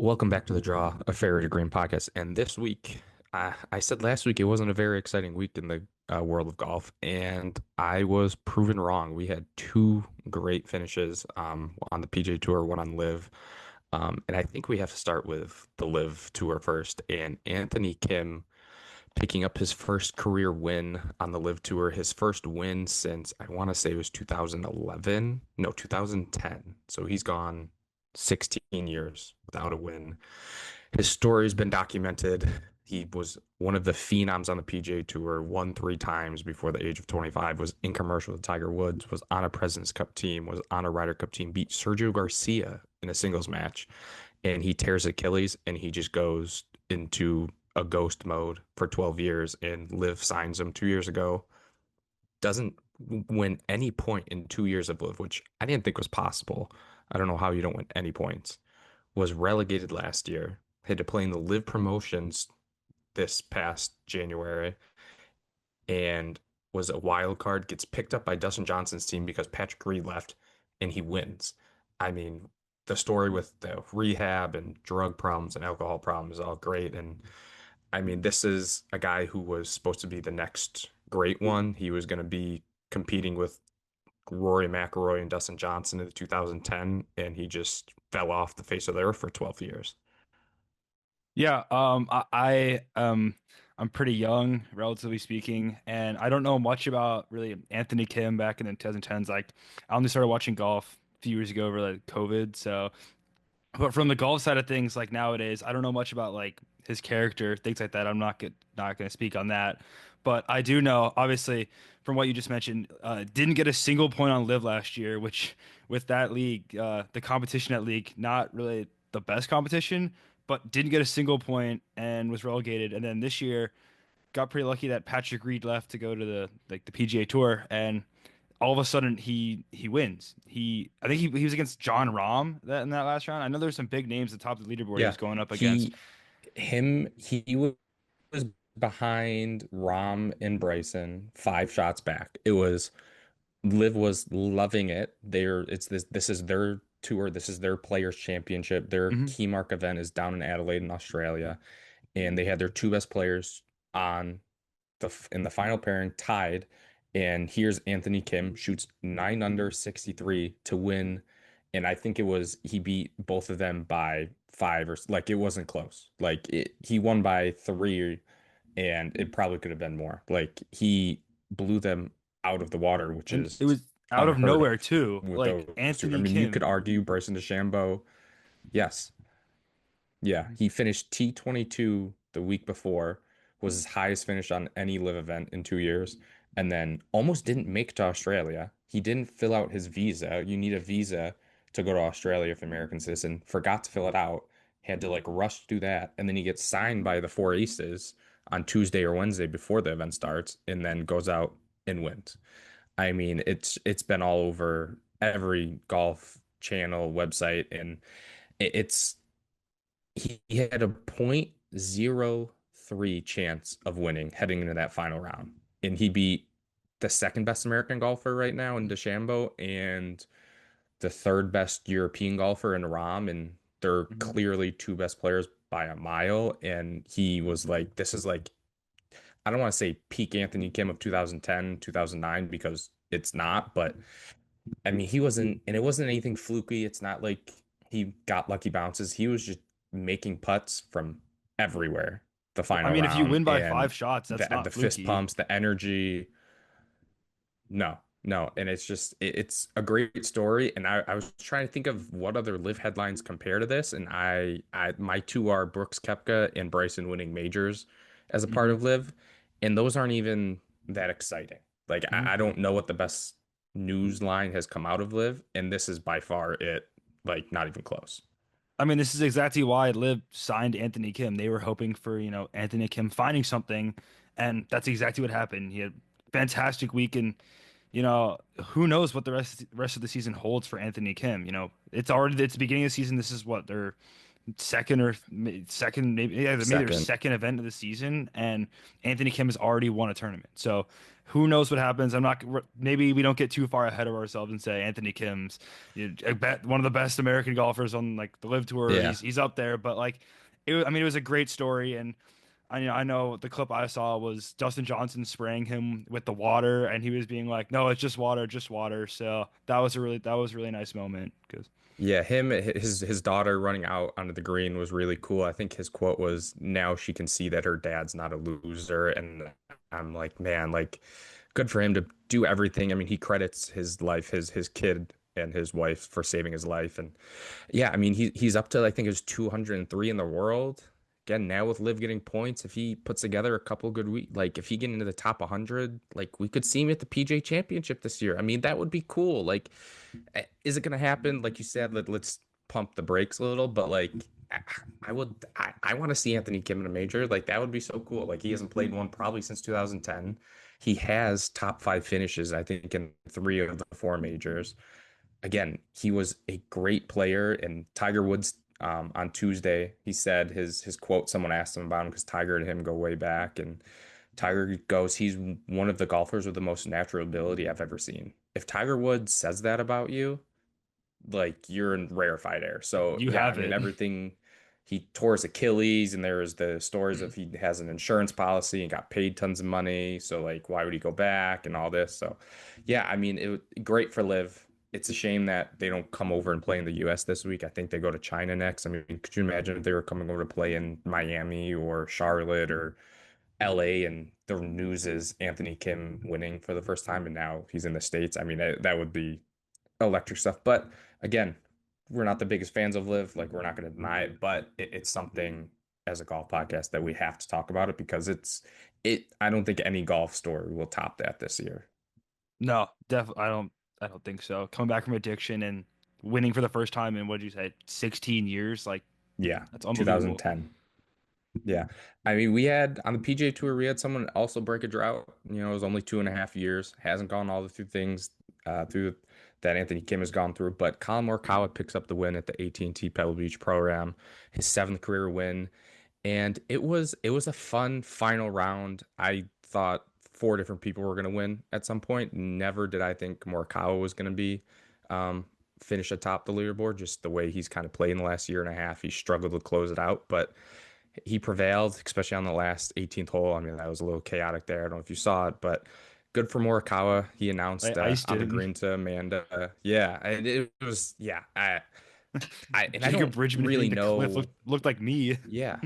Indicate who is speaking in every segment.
Speaker 1: Welcome back to the Draw, a Fairway to Green podcast. And this week, I said last week it wasn't a very exciting week in the world of golf, and I was proven wrong. We had two great finishes on the PGA Tour, one on Live. And I think we have to start with the Live Tour first. And Anthony Kim picking up his first career win on the Live Tour, his first win since I want to say it was 2011, no, 2010. So he's gone 16 years without a win. His story's been documented. He was one of the phenoms on the PGA Tour, won three times before the age of 25, was in commercial with Tiger Woods, was on a President's Cup team, was on a Ryder Cup team, beat Sergio Garcia in a singles match, and he tears Achilles and he just goes into a ghost mode for 12 years, and Liv signs him 2 years ago. Doesn't win any point in 2 years of Liv, which I didn't think was possible. I don't know how you don't win any points. Was relegated last year. Had to play in the Live promotions this past January and was a wild card, gets picked up by Dustin Johnson's team because Patrick Reed left and he wins. I mean, the story with the rehab and drug problems and alcohol problems is all great. And I mean, this is a guy who was supposed to be the next great one. He was going to be competing with Rory McIlroy and Dustin Johnson in 2010, and he just fell off the face of the earth for 12 years.
Speaker 2: Yeah, I'm pretty young, relatively speaking, and I don't know much about really Anthony Kim back in the 2010s. Like, I only started watching golf a few years ago over like COVID. So, but from the golf side of things, like nowadays, I don't know much about like his character, things like that. I'm not going to speak on that, but I do know, obviously, from what you just mentioned, didn't get a single point on Live last year, which with that league, the competition at league, not really the best competition, but didn't get a single point and was relegated. And then this year, got pretty lucky that Patrick Reed left to go to the PGA Tour, and all of a sudden he wins. I think he was against John Rahm that in that last round. I know there's some big names at the top of the leaderboard he
Speaker 1: Yeah,
Speaker 2: was going up against.
Speaker 1: he he was behind Rom and Bryson 5 shots back. It was Liv was loving it. This is their tour. This is their players championship. Their
Speaker 2: Hmm.
Speaker 1: key mark event is down in Adelaide in Australia, and they had their two best players on in the final pairing tied. And here's Anthony Kim shoots 9 under 63 to win. And I think it was he beat both of them by five, or like it wasn't close. He won by three, and it probably could have been more. Like he blew them out of the water, which
Speaker 2: And
Speaker 1: is
Speaker 2: it was out of
Speaker 1: unheard
Speaker 2: nowhere
Speaker 1: of
Speaker 2: too.
Speaker 1: with
Speaker 2: Like
Speaker 1: those two. I
Speaker 2: Anthony
Speaker 1: mean, you could
Speaker 2: Kim.
Speaker 1: argue Bryson DeChambeau. Yes, yeah, he finished T22 the week before, was his highest finish on any live event in 2 years, and then almost didn't make it to Australia. He didn't fill out his visa. You need a visa to go to Australia if you're American citizen. Forgot to fill it out. Had to like rush through that, and then he gets signed by the Four Aces on Tuesday or Wednesday before the event starts, and then goes out and wins. I mean, it's been all over every golf channel website, and it's he had a .03 chance of winning heading into that final round. And he beat the second best American golfer right now in DeChambeau and the third best European golfer in Rahm. And they're
Speaker 2: Mhm.
Speaker 1: clearly two best players by a mile. And he was like, this is like, I don't want to say peak Anthony Kim of 2010, 2009, because it's not, but I mean, he wasn't, and it wasn't anything fluky. It's not like he got lucky bounces. He was just making putts from everywhere the
Speaker 2: Well, I
Speaker 1: final
Speaker 2: mean, if you
Speaker 1: round,
Speaker 2: win by
Speaker 1: and
Speaker 2: 5 shots, that's
Speaker 1: the
Speaker 2: not
Speaker 1: fist
Speaker 2: fluky.
Speaker 1: pumps, the energy. No, no, and it's a great story. And I was trying to think of what other live headlines compare to this, and I my two are Brooks Koepka and Bryson winning majors as a part
Speaker 2: Hmm.
Speaker 1: of live, and those aren't even that exciting. Like I don't know what the best news line has come out of live, and this is by far it. Like not even close.
Speaker 2: I mean, this is exactly why Liv signed Anthony Kim. They were hoping for, Anthony Kim finding something, and that's exactly what happened. He had a fantastic week, and who knows what the rest of the season holds for Anthony Kim. It's the beginning of the season. This is what their second, maybe, yeah, maybe their
Speaker 1: Second.
Speaker 2: second event of the season, and Anthony Kim has already won a tournament. So who knows what happens? Maybe we don't get too far ahead of ourselves and say Anthony Kim's, I bet one of the best American golfers on like the Live Tour.
Speaker 1: Yeah.
Speaker 2: He's up there, but like, I mean, it was a great story, and I know the clip I saw was Dustin Johnson spraying him with the water, and he was being like, "No, it's just water, just water." So that was a really nice moment because
Speaker 1: Yeah, his daughter running out onto the green was really cool. I think his quote was, "Now she can see that her dad's not a loser." And I'm like, man, like good for him to do everything. I mean, he credits his life, his kid and his wife for saving his life. And yeah, I mean, he's up to I think it was 203 in the world. Again, now with Liv getting points, if he puts together a couple good week, like if he get into the top 100, like we could see him at the PGA Championship this year. I mean, that would be cool. Like, is it going to happen? Like you said, let's pump the brakes a little, but like I want to see Anthony Kim in a major. Like that would be so cool. Like he hasn't played one probably since 2010. He has top five finishes, I think, in three of the four majors. Again, he was a great player. And Tiger Woods, on Tuesday, he said his quote. Someone asked him about him because Tiger and him go way back, and Tiger goes, he's one of the golfers with the most natural ability I've ever seen. If Tiger Woods says that about you, like you're in rarefied air. So
Speaker 2: you
Speaker 1: yeah, I
Speaker 2: have
Speaker 1: mean
Speaker 2: it.
Speaker 1: everything. He tore his Achilles, and there was the stories of he has an insurance policy and got paid tons of money. So like, why would he go back and all this? So yeah, I mean, great for Liv. It's a shame that they don't come over and play in the U.S. this week. I think they go to China next. I mean, could you imagine if they were coming over to play in Miami or Charlotte or LA and the news is Anthony Kim winning for the first time and now he's in the States? I mean, that would be electric stuff. But again, we're not the biggest fans of Live. Like we're not going to deny it, but it's something as a golf podcast that we have to talk about it because I don't think any golf story will top that this year.
Speaker 2: No, definitely. I don't think so. Coming back from addiction and winning for the first time in what did you say, 16 years? Like
Speaker 1: Yeah,
Speaker 2: that's unbelievable.
Speaker 1: 2010. Yeah. I mean, we had on the PGA Tour, we had someone also break a drought. It was only 2.5 years. Hasn't gone all the through things through that Anthony Kim has gone through. But Collin Morikawa picks up the win at the AT&T Pebble Beach Pro-Am, his seventh career win. And it was a fun final round. I thought four different people were going to win at some point. Never did I think Morikawa was going to be um, finish atop the leaderboard. Just the way he's kind of played in the last year and a half, he struggled to close it out, but he prevailed, especially on the last 18th hole. I mean, that was a little chaotic there. I don't know if you saw it, but good for Morikawa. He
Speaker 2: I
Speaker 1: announced
Speaker 2: iced
Speaker 1: on the
Speaker 2: it.
Speaker 1: green to Amanda. Yeah, and it was yeah. I
Speaker 2: Jacob
Speaker 1: don't
Speaker 2: Bridgman hitting
Speaker 1: really
Speaker 2: the cliff
Speaker 1: know.
Speaker 2: looked like me.
Speaker 1: Yeah,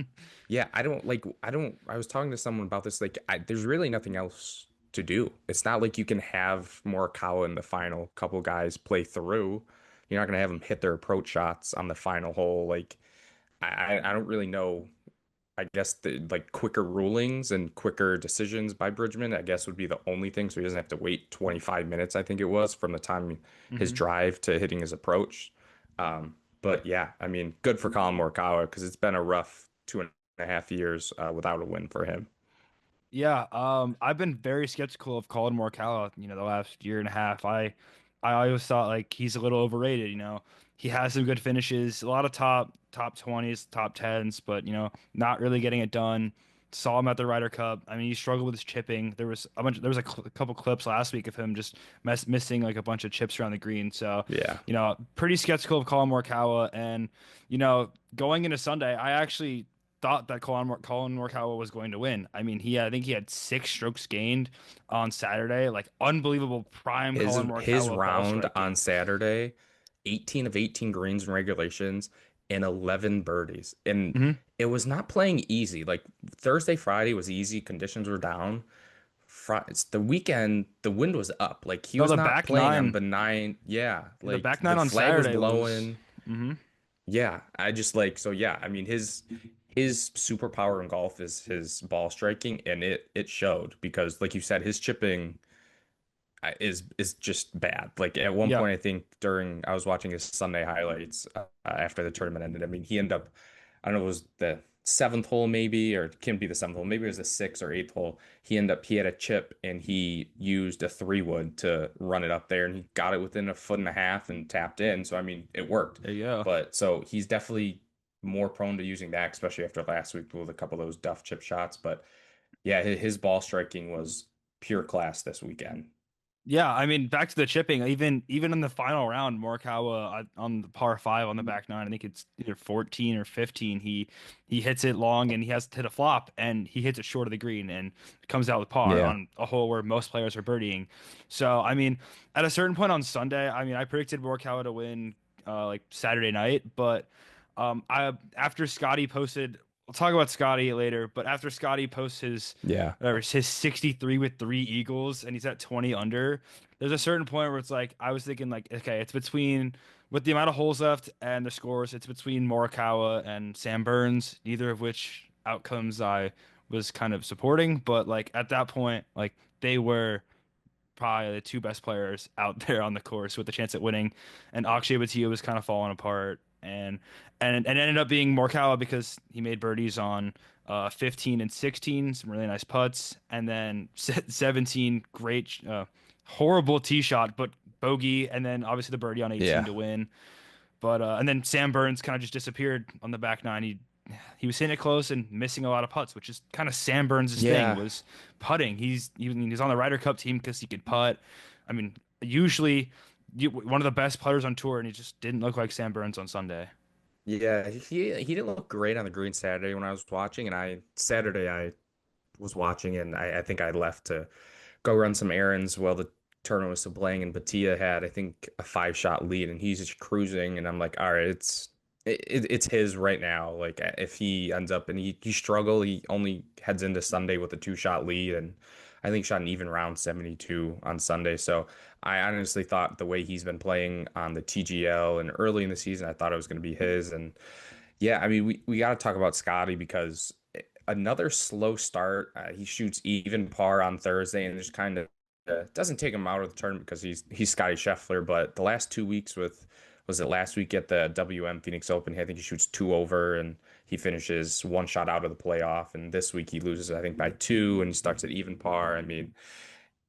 Speaker 1: yeah. I was talking to someone about this. Like, there's really nothing else to do. It's not like you can have Morikawa in the final couple guys play through. You're not gonna have them hit their approach shots on the final hole. Like, I don't really know. I guess the like quicker rulings and quicker decisions by Bridgman, I guess would be the only thing. So he doesn't have to wait 25 minutes, I think it was, from the time his
Speaker 2: hmm
Speaker 1: drive to hitting his approach. But yeah, I mean, good for Collin Morikawa because it's been a rough 2.5 years without a win for him.
Speaker 2: Yeah, I've been very skeptical of Collin Morikawa, the last year and a half. I always thought like he's a little overrated, He has some good finishes, a lot of top 20s, top 10s, but not really getting it done. Saw him at the Ryder Cup. I mean, he struggled with his chipping. There was a couple clips last week of him just missing like a bunch of chips around the green. So,
Speaker 1: Yeah.
Speaker 2: pretty skeptical of Collin Morikawa and going into Sunday, I actually thought that Collin Morikawa was going to win. I mean, I think he had 6 strokes gained on Saturday. Like unbelievable prime
Speaker 1: His
Speaker 2: Collin
Speaker 1: his
Speaker 2: Morikawa ball
Speaker 1: round on
Speaker 2: striking.
Speaker 1: Saturday, 18 of 18 greens and regulations and 11 birdies. And
Speaker 2: hmm
Speaker 1: it was not playing easy. Like Thursday, Friday was easy, conditions were down. It's the weekend, the wind was up. Like he
Speaker 2: No,
Speaker 1: was not playing on benign. Yeah,
Speaker 2: the
Speaker 1: like
Speaker 2: back
Speaker 1: the
Speaker 2: nine on
Speaker 1: flag was
Speaker 2: Saturday was.
Speaker 1: blowing.
Speaker 2: hmm
Speaker 1: Yeah, I just like so yeah, I mean his superpower in golf is his ball striking and it showed because like you said his chipping is just bad. Like at one
Speaker 2: Yeah.
Speaker 1: point, I think during I was watching his Sunday highlights after the tournament ended. I mean, he ended up, I don't know, it was the seventh hole maybe, or it can't be the seventh hole. Maybe it was the sixth or eighth hole. He had a chip and he used a 3 wood to run it up there, and he got it within a foot and a half and tapped in. So I mean, it worked.
Speaker 2: There you go.
Speaker 1: But so he's definitely. more prone to using that, especially after last week with a couple of those duff chip shots. But yeah, his ball striking was pure class this weekend.
Speaker 2: Yeah, I mean, back to the chipping. Even in the final round, Morikawa on the par five on the back nine, I think it's either 14 or 15. He hits it long and he has to hit a flop and he hits it short of the green and comes out with par
Speaker 1: Yeah.
Speaker 2: on a hole where most players are birdieing. So I mean, at a certain point on Sunday, I mean, I predicted Morikawa to win like Saturday night, but I after Scotty posted. We'll talk about Scotty later, but after Scotty posts his
Speaker 1: Yeah.
Speaker 2: whatever, his 63 with three eagles and he's at 20 under. There's a certain point where it's like I was thinking like, okay, it's between with the amount of holes left and the scores, it's between Morikawa and Sam Burns, neither of which outcomes I was kind of supporting, but like at that point, like they were probably the two best players out there on the course with a chance at winning. And Akshay Bhatia was kind of falling apart, and ended up being Morikawa because he made birdies on 15 and 16, some really nice putts, and then 17 great, horrible tee shot, but bogey, and then obviously the birdie on 18
Speaker 1: Yeah.
Speaker 2: to win. But and then Sam Burns kind of just disappeared on the back nine. He was hitting it close and missing a lot of putts, which is kind of Sam Burns' thing
Speaker 1: Yeah.
Speaker 2: was putting. He's on the Ryder Cup team because he could putt. I mean, usually one of the best players on tour, and he just didn't look like Sam Burns on Sunday.
Speaker 1: Yeah. He didn't look great on the green Saturday when I was watching, and I was watching and I think I left to go run some errands while the tournament was still playing, and Batia had, I think, a 5 shot lead, and he's just cruising, and I'm like, all right, it's his right now. Like if he ends up and he struggle, he only heads into Sunday with a 2 shot lead, and I think shot an even round 72 on Sunday. So I honestly thought the way he's been playing on the TGL and early in the season, I thought it was going to be his. And yeah, I mean, we got to talk about Scotty because another slow start. He shoots even par on Thursday and just kind of doesn't take him out of the tournament because he's Scotty Scheffler. But the last 2 weeks with was it last week at the WM Phoenix Open? I think he shoots two over and he finishes 1 shot out of the playoff. And this week he loses, I think, by two and he starts at even par. I mean,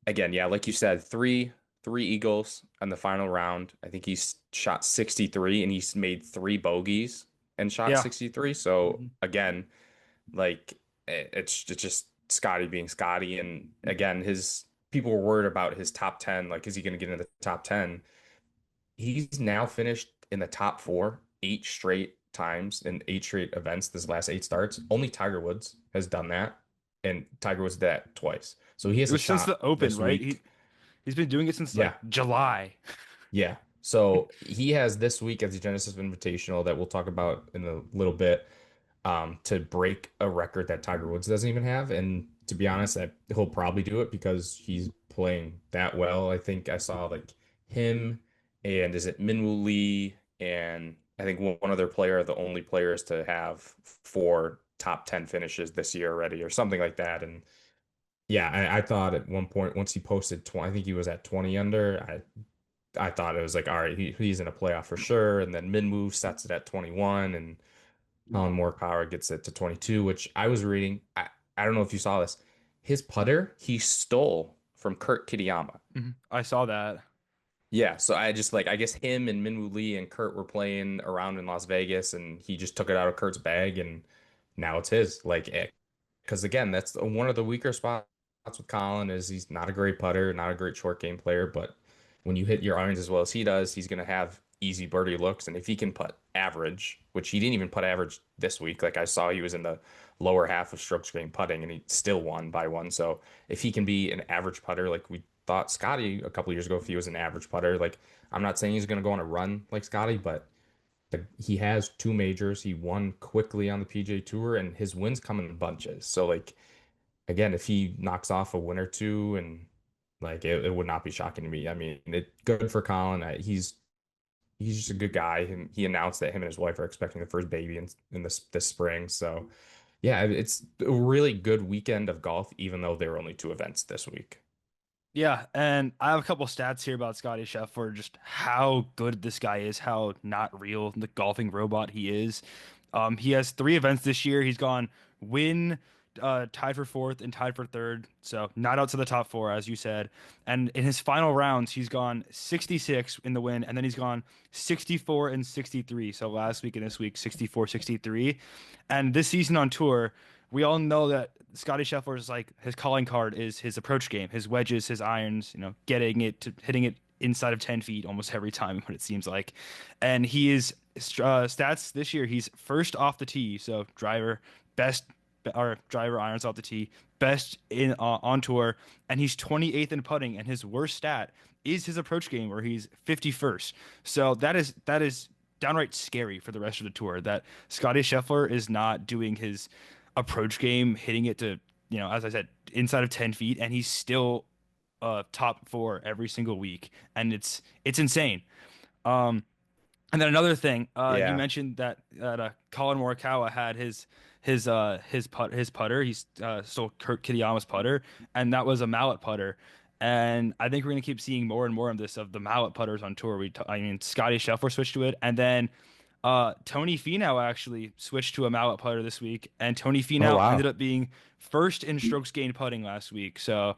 Speaker 1: again, yeah, like you said, three Eagles in the final round. I think he's shot 63 and he's made three bogeys and shot
Speaker 2: Yeah.
Speaker 1: 63. So
Speaker 2: Mhm.
Speaker 1: again, like it's just Scotty being Scotty. And again, his people were worried about his top 10. Like, is he going to get into the top 10? He's now finished in the top four 8 straight times in 8 straight events. This last 8 starts. Only Tiger Woods has done that, and Tiger Woods did that twice. So he
Speaker 2: It
Speaker 1: has a
Speaker 2: was since the
Speaker 1: shot
Speaker 2: Open,
Speaker 1: this
Speaker 2: right?
Speaker 1: week.
Speaker 2: He's been doing it since like
Speaker 1: Yeah,
Speaker 2: July.
Speaker 1: yeah. So he has this week at the Genesis Invitational that we'll talk about in a little bit, to break a record that Tiger Woods doesn't even have. And to be honest, he'll probably do it because he's playing that well. I think I saw like him and is it Minwoo Lee and I think one other player, the only players to have 4 top 10 finishes this year already or something like that. And yeah, I thought at one point once he posted 20, I think he was at 20 under. I thought it was like, all right, he's in a playoff for sure. And then Minwoo sets it at 21 and Collin Morikawa gets it to 22, which I was reading. I don't know if you saw this. His putter, he stole from Kurt Kitayama.
Speaker 2: Mhm. I saw that.
Speaker 1: Yeah, so I just like, I guess him and Minwoo Lee and Kurt were playing around in Las Vegas and he just took it out of Kurt's bag and now it's his. Like, because again, that's one of the weaker spots with Colin is he's not a great putter, not a great short game player, but when you hit your irons as well as he does, he's going to have easy birdie looks. And if he can putt average, which he didn't even putt average this week, like I saw he was in the lower half of strokes gained putting and he still won by one. So if he can be an average putter, like we thought Scotty a couple years ago, if he was an average putter, like I'm not saying he's going to go on a run like Scotty, but he has two majors. He won quickly on the PGA Tour, and his wins come in bunches. So, like, again, if he knocks off a win or two, and like it would not be shocking to me. I mean, good for Colin. He's just a good guy. And he announced that him and his wife are expecting the first baby in this spring. So, yeah, it's a really good weekend of golf, even though there were only 2 events this week.
Speaker 2: Yeah, and I have a couple stats here about Scotty Scheffler, just how good this guy is, how not real the golfing robot he is. He has three events this year. He's gone win, tied for fourth and tied for third, so not out to the top four, as you said. And in his final rounds, he's gone 66 in the win, and then he's gone 64 and 63. So last week and this week, 64, 63. And this season on tour, we all know that Scotty Scheffler's like his calling card is his approach game, his wedges, his irons, getting it to hitting it inside of 10 feet almost every time, what it seems like. And he is stats this year, he's first off the tee, so best driver irons off the tee, best in on tour, and he's 28th in putting, and his worst stat is his approach game where he's 51st. So that is downright scary for the rest of the tour that Scotty Scheffler is not doing his approach game, hitting it to, as I said, inside of 10 feet, and he's still top four every single week, and it's insane. Um, and then another thing, you
Speaker 1: Yeah.
Speaker 2: mentioned that Collin Morikawa had his putter. He stole Kurt Kitayama's putter, and that was a mallet putter. And I think we're gonna keep seeing more and more of this of the mallet putters on tour. I mean, Scotty Scheffler switched to it, and then Tony Finau actually switched to a mallet putter this week, and Tony
Speaker 1: Oh
Speaker 2: Finau ended
Speaker 1: wow.
Speaker 2: up being first in strokes gained putting last week. So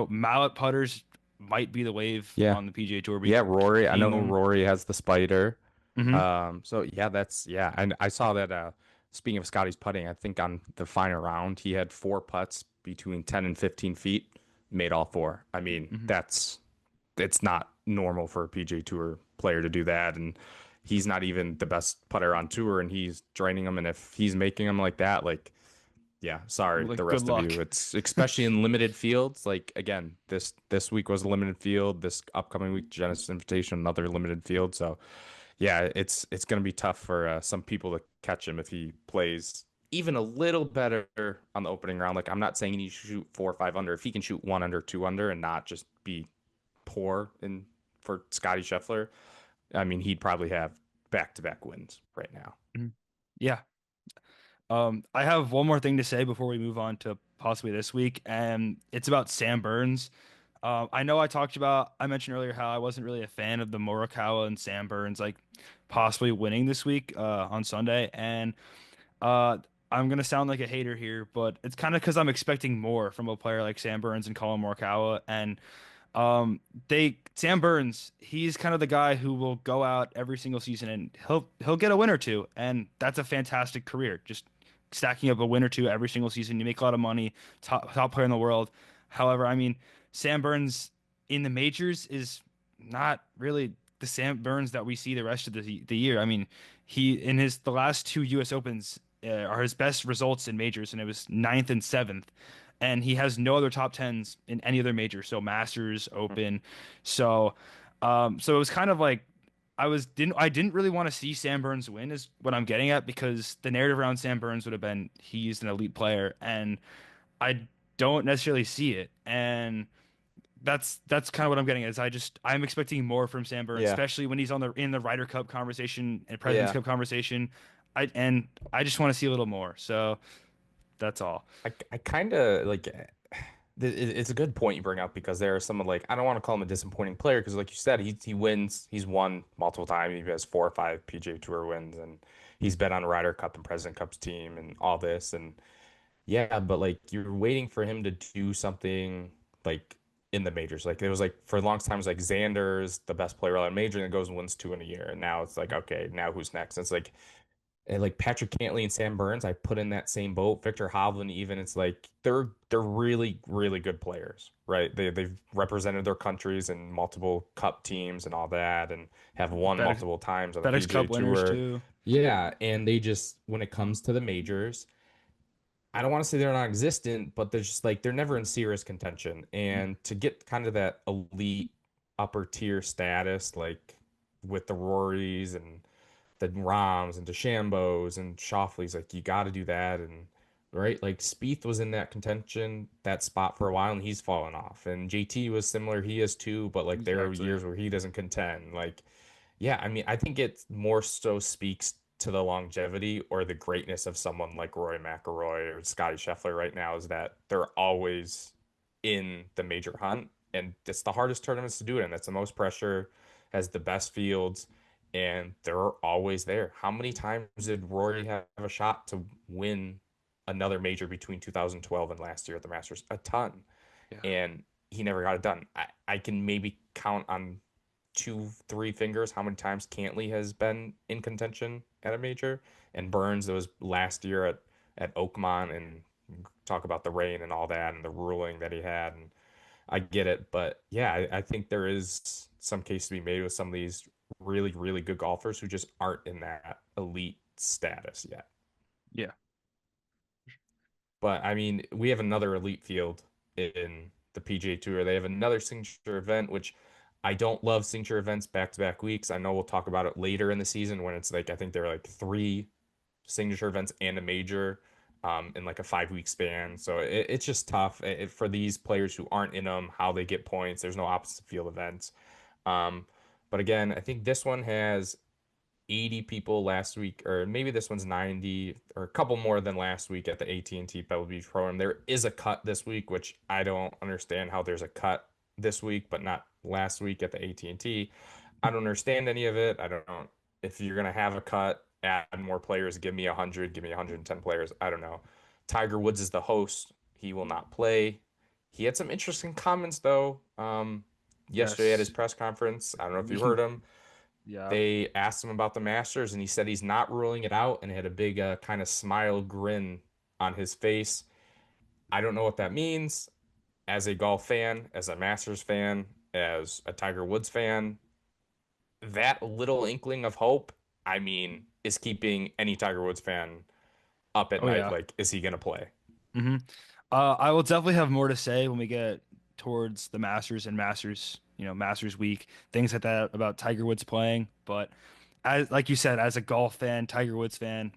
Speaker 2: mallet putters might be the wave
Speaker 1: Yeah.
Speaker 2: on the PGA Tour. We
Speaker 1: Yeah,
Speaker 2: keep
Speaker 1: Rory. I
Speaker 2: seeing
Speaker 1: know
Speaker 2: them.
Speaker 1: Rory has the spider.
Speaker 2: Hmm.
Speaker 1: So yeah, that's yeah. And I saw that speaking of Scotty's putting, I think on the final round he had four putts between 10 and 15 feet, made all four. I mean,
Speaker 2: Hmm.
Speaker 1: that's it's not normal for a PGA Tour player to do that. And he's not even the best putter on tour and he's draining them. And if he's making them like that, like yeah, sorry, the
Speaker 2: Like, good
Speaker 1: rest of
Speaker 2: luck.
Speaker 1: you. It's especially in limited fields. Like again, this week was a limited field. This upcoming week, Genesis Invitational, another limited field. So yeah, it's going to be tough for some people to catch him if he plays even a little better on the opening round. Like I'm not saying he should shoot 4 or 5 under. If he can shoot 1 under, 2 under, and not just be poor in for Scotty Scheffler, I mean he'd probably have back-to-back wins right now.
Speaker 2: Mhm. Yeah. I have one more thing to say before we move on to possibly this week, and it's about Sam Burns. I know I mentioned earlier how I wasn't really a fan of the Morikawa and Sam Burns like possibly winning this week on Sunday, and uh, I'm gonna sound like a hater here, but it's kind of because I'm expecting more from a player like Sam Burns and Collin Morikawa, and they Sam Burns, he's kind of the guy who will go out every single season and he'll get a win or two, and that's a fantastic career. Just stacking up a win or two every single season, you make a lot of money, top player in the world. However, I mean, Sam Burns in the majors is not really the Sam Burns that we see the rest of the year. I mean, he in his the last two U.S. Opens are his best results in majors, and it was ninth and seventh. And he has no other top tens in any other major, so Masters, Open. So, so it was kind of like I didn't really want to see Sam Burns win is what I'm getting at because the narrative around Sam Burns would have been he's an elite player, and I don't necessarily see it. And that's kind of what I'm getting at, is I'm expecting more from Sam Burns,
Speaker 1: Yeah.
Speaker 2: especially when he's on the in the Ryder Cup conversation and President's
Speaker 1: Yeah.
Speaker 2: Cup conversation. I just want to see a little more. So that's all.
Speaker 1: I kind of like it's a good point you bring up because there are some of like I don't want to call him a disappointing player because like you said he wins he's won multiple times he has 4 or 5 PGA Tour wins and he's been on Ryder Cup and President Cup's team and all this and yeah but like you're waiting for him to do something like in the majors like it was like for a long time it was like Xander's the best player on a major and goes and wins two in a year and now it's like okay now who's next and it's like and like Patrick Cantley and Sam Burns, I put in that same boat. Victor Hovland, even it's like they're really really good players, right? They've represented their countries in multiple cup teams and all that, and have won
Speaker 2: FedEx,
Speaker 1: multiple times on the
Speaker 2: FedEx
Speaker 1: PGA
Speaker 2: Cup winners
Speaker 1: Tour.
Speaker 2: too.
Speaker 1: Yeah, and they just when it comes to the majors, I don't want to say they're non-existent, but they're just like they're never in serious contention. And to get kind of that elite upper tier status, like with the Rorys and the Roms and DeChambeaus and Schauffele's like you got to do that and right like Spieth was in that contention that spot for a while and he's fallen off and JT was similar he is too but like there are
Speaker 2: Exactly.
Speaker 1: years where he doesn't contend like yeah I mean I think it more so speaks to the longevity or the greatness of someone like Rory McIlroy or Scotty Scheffler right now is that they're always in the major hunt and it's the hardest tournaments to do it in that's the most pressure has the best fields and they're always there. How many times did Rory have a shot to win another major between 2012 and last year at the Masters, a ton,
Speaker 2: Yeah.
Speaker 1: and he never got it done. I can maybe count on two, three fingers how many times Cantley has been in contention at a major, and Burns, that was last year at Oakmont, and talk about the rain and all that and the ruling that he had, and I get it, but yeah, I think there is some case to be made with some of these really, really good golfers who just aren't in that elite status yet.
Speaker 2: Yeah.
Speaker 1: But I mean, we have another elite field in the PGA Tour. They have another signature event, which I don't love signature events back to back weeks. I know we'll talk about it later in the season when it's like, I think there are like three signature events and a major in like a 5 week span. So it's just tough for these players who aren't in them, how they get points. There's no opposite field events. Um, but again, I think this one has 80 people last week, or maybe this one's 90, or a couple more than last week at the AT&T Pebble Beach Pro-Am. There is a cut this week, which I don't understand how there's a cut this week, but not last week at the AT&T. I don't understand any of it. I don't know if you're gonna have a cut, add more players, give me 100, give me 110 players. I don't know. Tiger Woods is the host. He will not play. He had some interesting comments though. Yesterday at his
Speaker 2: Yes.
Speaker 1: press conference. I don't know if you heard him.
Speaker 2: Yeah.
Speaker 1: They asked him about the Masters, and he said he's not ruling it out, and had a big kind of smile grin on his face. I don't know what that means. As a golf fan, as a Masters fan, as a Tiger Woods fan, that little inkling of hope, I mean, is keeping any Tiger Woods fan up at
Speaker 2: Oh
Speaker 1: night.
Speaker 2: yeah.
Speaker 1: Like, is he going to play?
Speaker 2: hmm I will definitely have more to say when we get towards the Masters and Masters, Masters week, things like that about Tiger Woods playing. But as like you said, as a golf fan, Tiger Woods fan,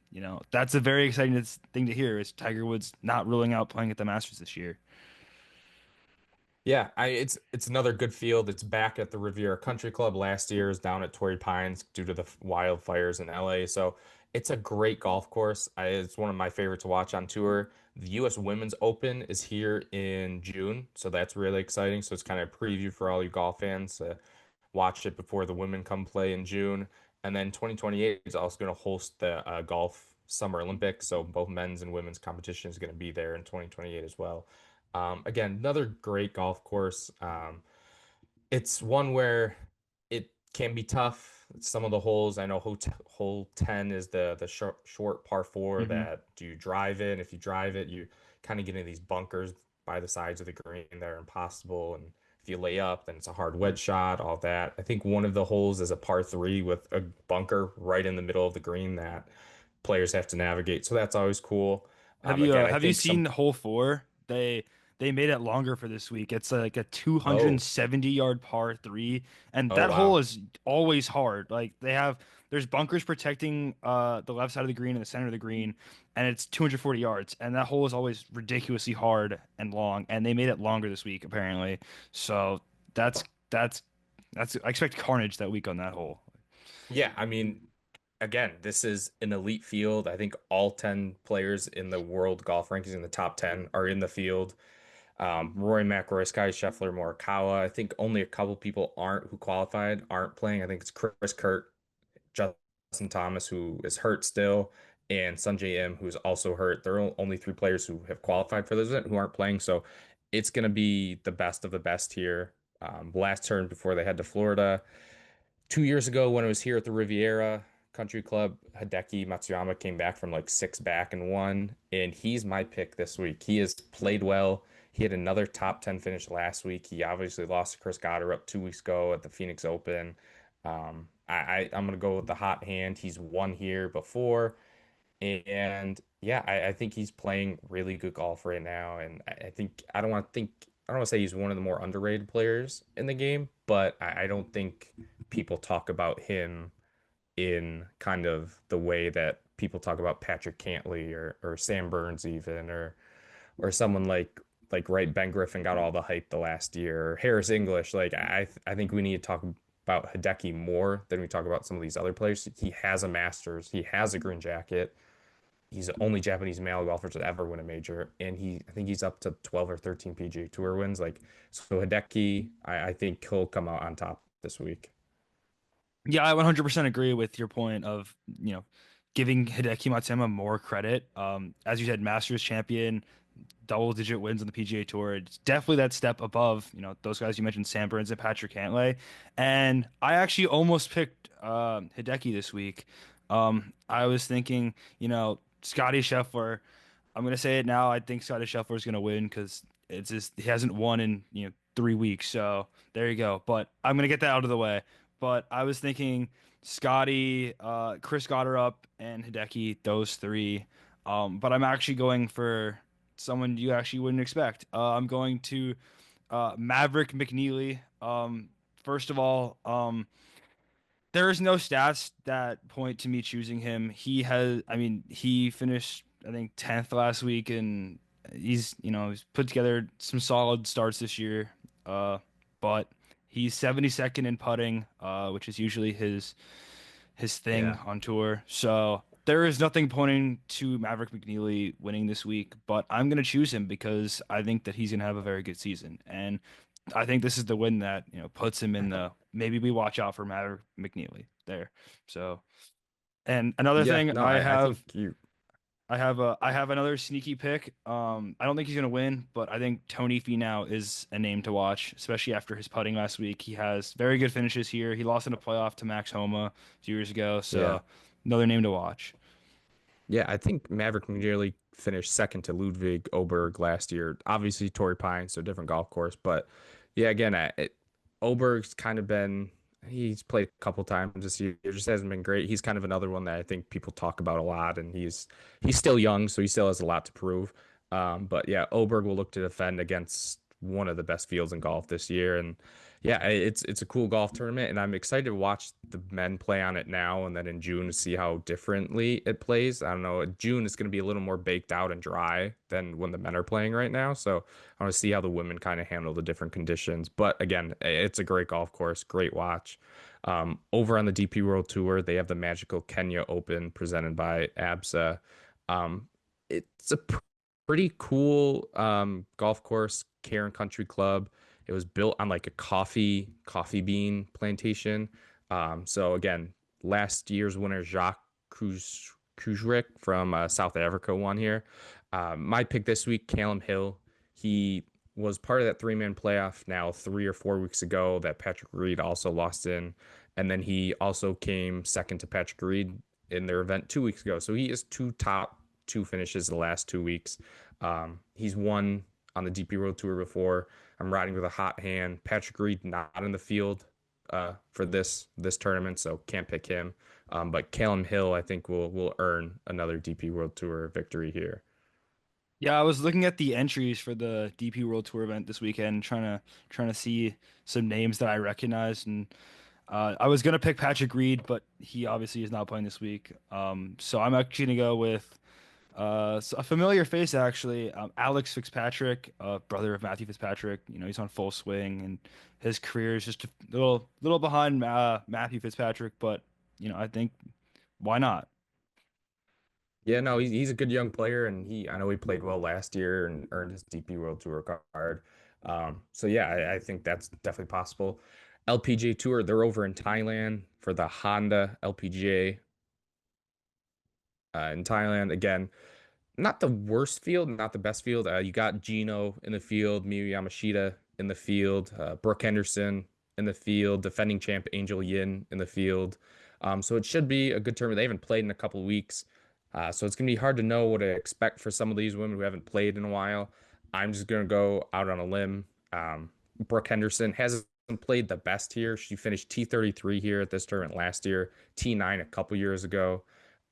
Speaker 2: that's a very exciting thing to hear is Tiger Woods not ruling out playing at the Masters this year.
Speaker 1: Yeah, it's another good field. It's back at the Riviera Country Club. Last year is down at Torrey Pines due to the wildfires in LA. So it's a great golf course. It's one of my favorites to watch on tour. The U.S. Women's Open is here in June, so that's really exciting. So it's kind of a preview for all you golf fans to watch it before the women come play in June. And then 2028 is also going to host the Golf Summer Olympics. So both men's and women's competition is going to be there in 2028 as well. Again, another great golf course. It's one where it can be tough. Some of the holes, I know hole 10 is the short par four
Speaker 2: hmm
Speaker 1: that do you drive in? If you drive it, you kind of get into these bunkers by the sides of the green that are impossible. And if you lay up, then it's a hard wedge shot, all that. I think one of the holes is a par three with a bunker right in the middle of the green that players have to navigate. So that's always cool. Again, I
Speaker 2: Have you
Speaker 1: think
Speaker 2: seen
Speaker 1: some,
Speaker 2: hole four? They made it longer for this week. It's like a
Speaker 1: oh,
Speaker 2: 270-yard par three, and
Speaker 1: oh,
Speaker 2: that hole
Speaker 1: wow.
Speaker 2: is always hard. Like there's bunkers protecting the left side of the green and the center of the green, and it's 240 yards, and that hole is always ridiculously hard and long, and they made it longer this week apparently. So that's that's that's I expect carnage that week on that hole.
Speaker 1: Yeah, I mean, again, this is an elite field. I think all 10 players in the world golf rankings in the top 10 are in the field. Rory McIlroy, Scottie Scheffler, Morikawa. I think only a couple people aren't who qualified aren't playing. I think it's Chris Kurt, Justin Thomas, who is hurt still, and Sungjae Im, who's also hurt. There are only three players who have qualified for this event who aren't playing. So it's going to be the best of the best here. Last turn before they head to Florida. 2 years ago, when it was here at the Riviera Country Club, Hideki Matsuyama came back from like six back and won, and he's my pick this week. He has played well. He had another top 10 finish last week. He obviously lost to Chris Goddard 2 weeks ago at the Phoenix Open. I'm gonna go with the hot hand. He's won here before, and yeah, I think he's playing really good golf right now. And I think I don't want to say he's one of the more underrated players in the game, but I don't think people talk about him in kind of the way that people talk about Patrick Cantley or Sam Burns even or someone like Wright Ben Griffin got all the hype the last year or Harris English. Like I think we need to talk about Hideki more than we talk about some of these other players. He has a Masters, he has a green jacket. He's the only Japanese male golfer to ever win a major, and I think he's up to 12 or 13 PGA Tour wins. Like, so Hideki, I think he'll come out on top this week.
Speaker 2: Yeah, I 100% agree with your point of, giving Hideki Matsuyama more credit. As you said, Masters champion, double-digit wins on the PGA Tour. It's definitely that step above, those guys you mentioned, Sam Burns and Patrick Cantlay. And I actually almost picked Hideki this week. I was thinking, Scotty Scheffler. I'm gonna say it now. I think Scotty Scheffler is gonna win because it's just he hasn't won in 3 weeks. So there you go. But I'm gonna get that out of the way. But I was thinking Scotty, Chris Gotterup, and Hideki, those three. But I'm actually going for someone you actually wouldn't expect. I'm going to Maverick McNeely. First of all, there is no stats that point to me choosing him. I mean, he finished, I think, 10th last week, and he's put together some solid starts this year. But he's 72nd in putting, which is usually his thing
Speaker 1: Yeah.
Speaker 2: on tour. So there is nothing pointing to Maverick McNeely winning this week, but I'm going to choose him because I think that he's going to have a very good season. And I think this is the win that, puts him in the maybe we watch out for Maverick McNeely there. So, and another
Speaker 1: Yeah,
Speaker 2: thing
Speaker 1: no, I think you
Speaker 2: I have another sneaky pick. I don't think he's gonna win, but I think Tony Finau is a name to watch, especially after his putting last week. He has very good finishes here. He lost in a playoff to Max Homa a few years ago,
Speaker 1: yeah.
Speaker 2: so another name to watch.
Speaker 1: Yeah, I think Maverick nearly finished second to Ludwig Oberg last year. Obviously, Torrey Pines, so different golf course. But yeah, again, Oberg's kind of been, he's played a couple times this year. It just hasn't been great. He's kind of another one that I think people talk about a lot, and he's still young, so he still has a lot to prove. But yeah, Oberg will look to defend against one of the best fields in golf this year, and yeah, it's a cool golf tournament, and I'm excited to watch the men play on it now, and then in June to see how differently it plays. I don't know, June is going to be a little more baked out and dry than when the men are playing right now, so I want to see how the women kind of handle the different conditions. But again, it's a great golf course, great watch. Over on the DP World Tour, they have the Magical Kenya Open presented by ABSA. Um, it's a pretty cool golf course, Cairn Country Club. It was built on like a coffee bean plantation. So again, last year's winner Jacques Kujrik from South Africa won here. My pick this week, Callum Hill. He was part of that three-man playoff now 3 or 4 weeks ago that Patrick Reed also lost in, and then he also came second to Patrick Reed in their event 2 weeks ago. So he is two top two finishes the last 2 weeks. He's won on the DP World Tour before. I'm riding with a hot hand. Patrick Reed not in the field for this tournament, so can't pick him. But Callum Hill, I think will earn another DP World Tour victory here.
Speaker 2: Yeah, I was looking at the entries for the DP World Tour event this weekend, trying to see some names that I recognize, and I was gonna pick Patrick Reed, but he obviously is not playing this week. So I'm actually gonna go with a familiar face actually, Alex Fitzpatrick, brother of Matthew Fitzpatrick. He's on full swing, and his career is just a little behind Matthew Fitzpatrick, but I think why not?
Speaker 1: Yeah, no, he's a good young player, and I know he played well last year and earned his DP World Tour card. So yeah, I think that's definitely possible. LPGA Tour, they're over in Thailand for the Honda LPGA in Thailand. Again, not the worst field, not the best field. You got Gino in the field, Miyu Yamashita in the field, Brooke Henderson in the field, defending champ Angel Yin in the field. So it should be a good tournament. They haven't played in a couple of weeks, so it's gonna be hard to know what to expect for some of these women who haven't played in a while. I'm just gonna go out on a limb. Brooke Henderson hasn't played the best here. She finished T33 here at this tournament last year, T9 a couple years ago.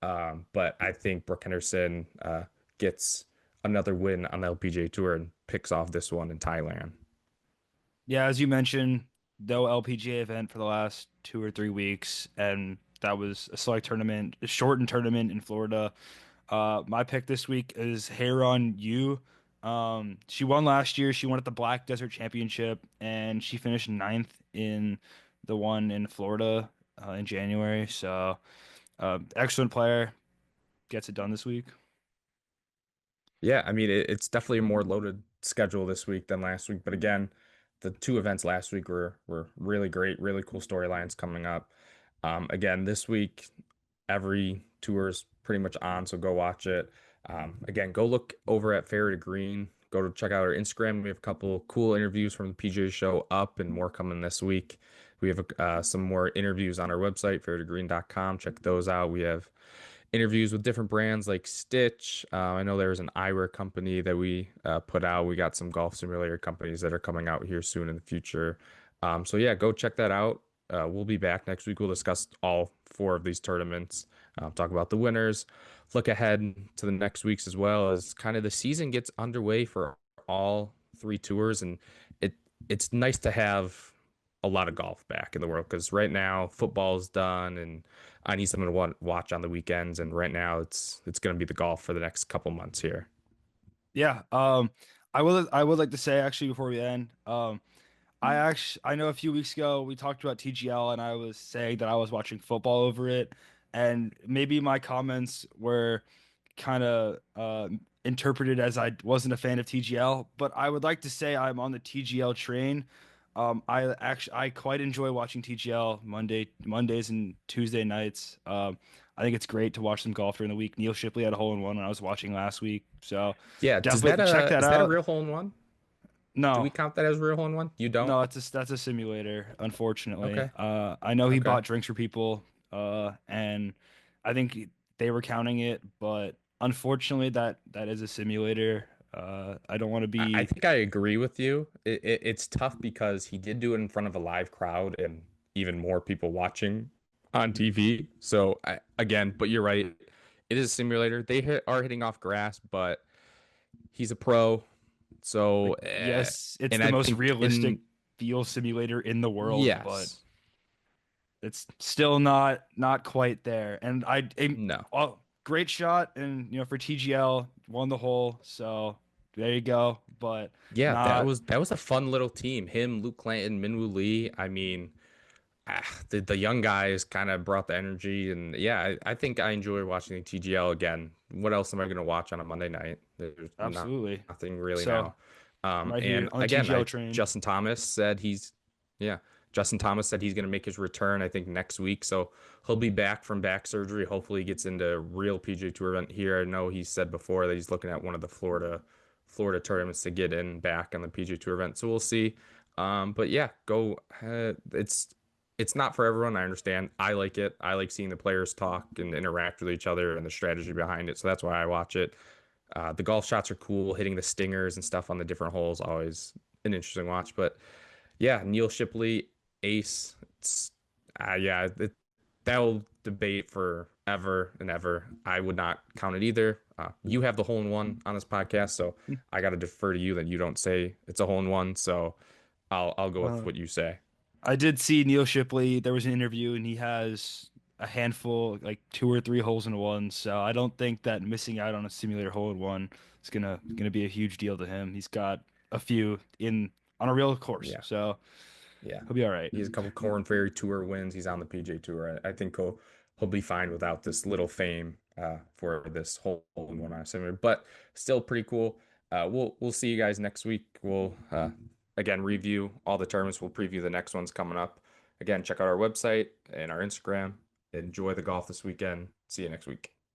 Speaker 1: But I think Brooke Henderson gets another win on the LPGA Tour and picks off this one in Thailand.
Speaker 2: Yeah, as you mentioned, no LPGA event for the last 2 or 3 weeks, and that was a select tournament, a shortened tournament in Florida. My pick this week is Heiron Yu. She won last year. She won at the Black Desert Championship, and she finished ninth in the one in Florida in January. So, excellent player. Gets it done this week.
Speaker 1: Yeah, I mean it's definitely a more loaded schedule this week than last week. But again, the two events last week were really great, really cool storylines coming up. Again, this week every tour is pretty much on, so go watch it. Again, go look over at Fairway to Green. Go to check out our Instagram. We have a couple cool interviews from the PGA show up and more coming this week. We have some more interviews on our website, fairwaytogreen.com. Check those out. We have interviews with different brands like Stitch. I know there's an eyewear company that we put out. We got some golf simulator companies that are coming out here soon in the future. So yeah, go check that out. We'll be back next week. We'll discuss all four of these tournaments, talk about the winners, look ahead to the next weeks as well as kind of the season gets underway for all three tours, and it it's nice to have a lot of golf back in the world because right now football's done and I need something to watch on the weekends. And right now it's going to be the golf for the next couple months here.
Speaker 2: Yeah. I would like to say actually before we end, I know a few weeks ago we talked about TGL and I was saying that I was watching football over it, and maybe my comments were kind of interpreted as I wasn't a fan of TGL, but I would like to say I'm on the TGL train. I quite enjoy watching TGL Mondays and Tuesday nights. I think it's great to watch some golf during the week. Neil Shipley had a hole in one when I was watching last week, so
Speaker 1: Yeah,
Speaker 2: definitely check that
Speaker 1: is that a
Speaker 2: out.
Speaker 1: real hole in one? Do we
Speaker 2: No,
Speaker 1: count that as a real hole in one? You don't?
Speaker 2: no, that's a simulator, unfortunately.
Speaker 1: Okay.
Speaker 2: I know he
Speaker 1: Okay.
Speaker 2: bought drinks for people, and I think they were counting it, but unfortunately, that is a simulator. I don't want to
Speaker 1: I
Speaker 2: be
Speaker 1: think I agree with you. It's tough because he did do it in front of a live crowd and even more people watching on TV. So again, but you're right. It is a simulator. Are hitting off grass, but he's a pro. So,
Speaker 2: like, yes, it's
Speaker 1: and
Speaker 2: the
Speaker 1: I
Speaker 2: most
Speaker 1: think
Speaker 2: realistic feel simulator in the world, but
Speaker 1: yes,
Speaker 2: it's still not quite there. And
Speaker 1: no.
Speaker 2: oh, great shot, and for TGL won the hole, so there you go. But
Speaker 1: Yeah,
Speaker 2: not
Speaker 1: that was a fun little team. Him, Luke Clanton, Minwoo Lee. I mean, the young guys kind of brought the energy, and yeah, I think I enjoy watching the TGL again. What else am I going to watch on a Monday night? There's
Speaker 2: absolutely.
Speaker 1: nothing really
Speaker 2: So
Speaker 1: now.
Speaker 2: I'm right here
Speaker 1: And
Speaker 2: on the
Speaker 1: again,
Speaker 2: TGL
Speaker 1: I
Speaker 2: train.
Speaker 1: Justin Thomas said yeah, Justin Thomas said he's going to make his return. I think next week, so he'll be back from back surgery. Hopefully, he gets into real PGA Tour event here. I know he said before that he's looking at one of the Florida tournaments to get in back on the PGA Tour event. So we'll see. But yeah, go. It's not for everyone. I understand. I like it. I like seeing the players talk and interact with each other and the strategy behind it. So that's why I watch it. The golf shots are cool. Hitting the stingers and stuff on the different holes always an interesting watch. But yeah, Neil Shipley, ace. It's yeah, that'll debate forever and ever. I would not count it either. You have the hole in one on this podcast, so I got to defer to you that you don't say it's a hole in one. So I'll go with
Speaker 2: Uh,
Speaker 1: what you say.
Speaker 2: I did see Neil Shipley. There was an interview, and he has a handful, like two or three holes in one. So I don't think that missing out on a simulator hole in one is gonna be a huge deal to him. He's got a few in on a real course,
Speaker 1: Yeah.
Speaker 2: so
Speaker 1: Yeah.
Speaker 2: he'll be all right.
Speaker 1: He has a couple Corn Ferry Tour wins. He's on the PGA Tour. I think he'll be fine without this little fame for this whole one on simulator, but still pretty cool. We'll see you guys next week. We'll again review all the tournaments. We'll preview the next ones coming up. Again, check out our website and our Instagram. Enjoy the golf this weekend. See you next week.